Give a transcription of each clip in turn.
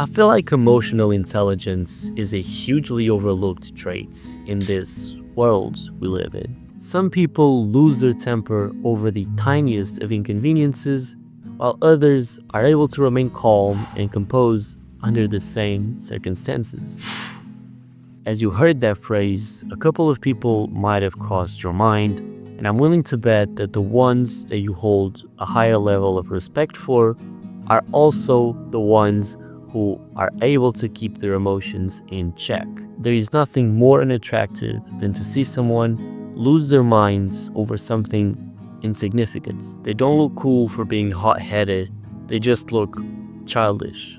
I feel like emotional intelligence is a hugely overlooked trait in this world we live in. Some people lose their temper over the tiniest of inconveniences, while others are able to remain calm and composed under the same circumstances. As you heard that phrase, a couple of people might have crossed your mind, and I'm willing to bet that the ones that you hold a higher level of respect for are also the ones who are able to keep their emotions in check. There is nothing more unattractive than to see someone lose their minds over something insignificant. They don't look cool for being hot-headed, they just look childish.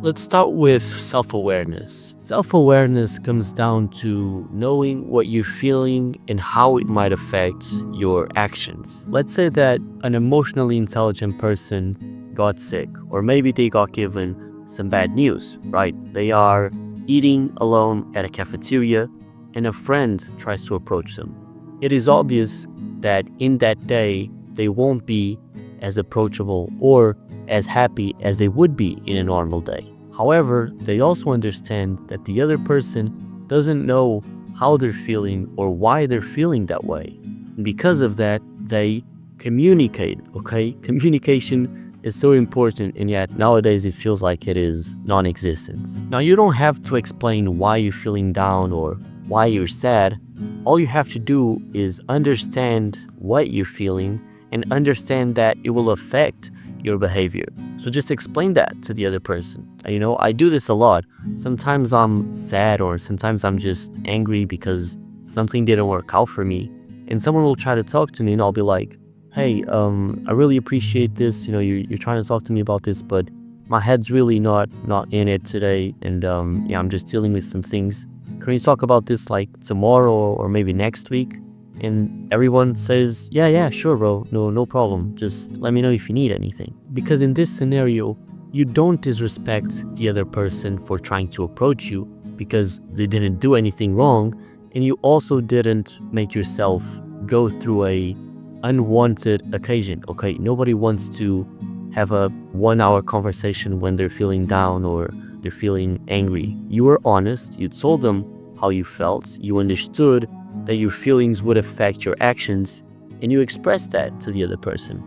Let's start with self-awareness. Self-awareness comes down to knowing what you're feeling and how it might affect your actions. Let's say that an emotionally intelligent person got sick, or maybe they got given some bad news, right? They are eating alone at a cafeteria and a friend tries to approach them. It is obvious that in that day, they won't be as approachable or as happy as they would be in a normal day. However, they also understand that the other person doesn't know how they're feeling or why they're feeling that way. And because of that, they communicate, okay? Communication is so important, and yet nowadays it feels like it is non-existent. Now, you don't have to explain why you're feeling down or why you're sad. All you have to do is understand what you're feeling and understand that it will affect your behavior. So just explain that to the other person. You know, I do this a lot. Sometimes I'm sad or sometimes I'm just angry because something didn't work out for me. And someone will try to talk to me and I'll be like, hey, I really appreciate this. You know, you're trying to talk to me about this, but my head's really not in it today. And yeah, I'm just dealing with some things. Can we talk about this like tomorrow or maybe next week? And everyone says, yeah, sure, bro. No problem. Just let me know if you need anything. Because in this scenario, you don't disrespect the other person for trying to approach you because they didn't do anything wrong. And you also didn't make yourself go through a unwanted occasion, okay? Nobody wants to have a 1-hour conversation when they're feeling down or they're feeling angry. You were honest. You told them how you felt. You understood that your feelings would affect your actions, and you express that to the other person.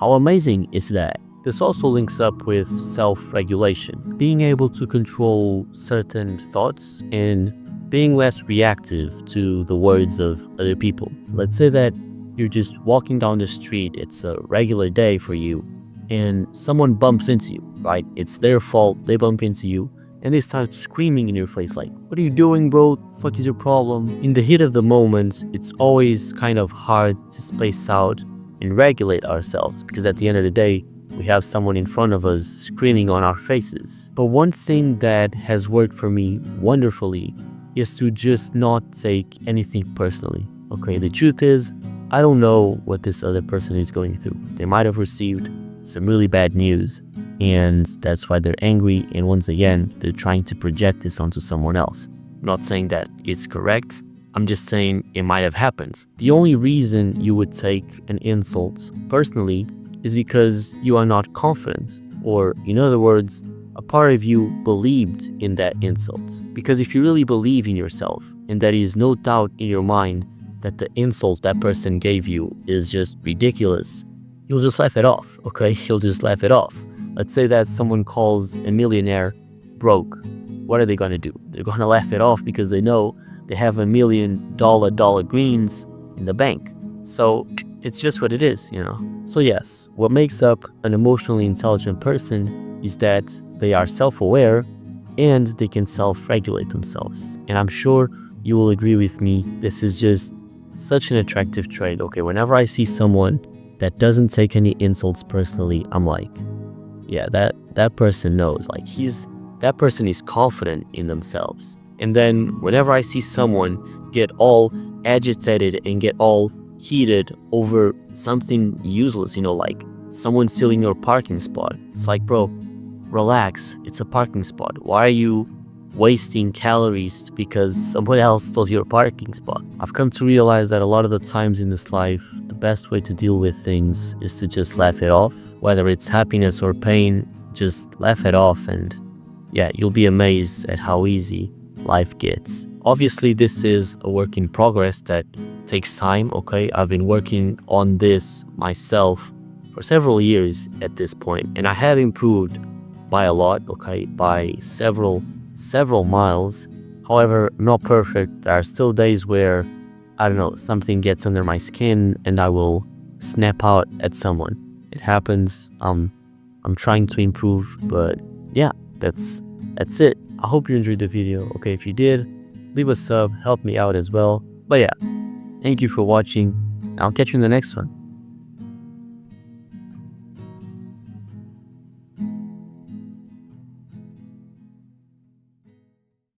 How amazing is that? This also links up with self-regulation, being able to control certain thoughts and being less reactive to the words of other people. Let's say that you're just walking down the street, it's a regular day for you, and someone bumps into you, right? It's their fault, they bump into you, and they start screaming in your face like, what are you doing, bro? Fuck is your problem? In the heat of the moment, it's always kind of hard to space out and regulate ourselves because at the end of the day, we have someone in front of us screaming on our faces. But one thing that has worked for me wonderfully is to just not take anything personally. Okay, the truth is, I don't know what this other person is going through. They might have received some really bad news, and that's why they're angry, and once again they're trying to project this onto someone else. I'm not saying that it's correct, I'm just saying it might have happened. The only reason you would take an insult personally is because you are not confident, or in other words, a part of you believed in that insult. Because if you really believe in yourself and there is no doubt in your mind that the insult that person gave you is just ridiculous, you'll just laugh it off, okay? You'll just laugh it off. Let's say that someone calls a millionaire broke. What are they gonna do? They're gonna laugh it off because they know they have $1 million greens in the bank. So it's just what it is, you know? So yes, what makes up an emotionally intelligent person is that they are self-aware and they can self-regulate themselves. And I'm sure you will agree with me, this is just such an attractive trait, okay? Whenever I see someone that doesn't take any insults personally, I'm like, yeah, that person knows, like that person is confident in themselves. And then whenever I see someone get all agitated and get all heated over something useless, you know, like someone stealing your parking spot, it's like, bro, relax, it's a parking spot. Why are you wasting calories because someone else stole your parking spot. I've come to realize that a lot of the times in this life, the best way to deal with things is to just laugh it off. Whether it's happiness or pain, just laugh it off, and yeah, you'll be amazed at how easy life gets. Obviously, this is a work in progress that takes time, okay? I've been working on this myself for several years at this point, and I have improved by a lot, okay? By several miles. However, not perfect. There are still days where, I don't know, something gets under my skin and I will snap out at someone. It happens. I'm trying to improve, but yeah, that's it. I hope you enjoyed the video. Okay, if you did, leave a sub, help me out as well. But yeah, thank you for watching. I'll catch you in the next one.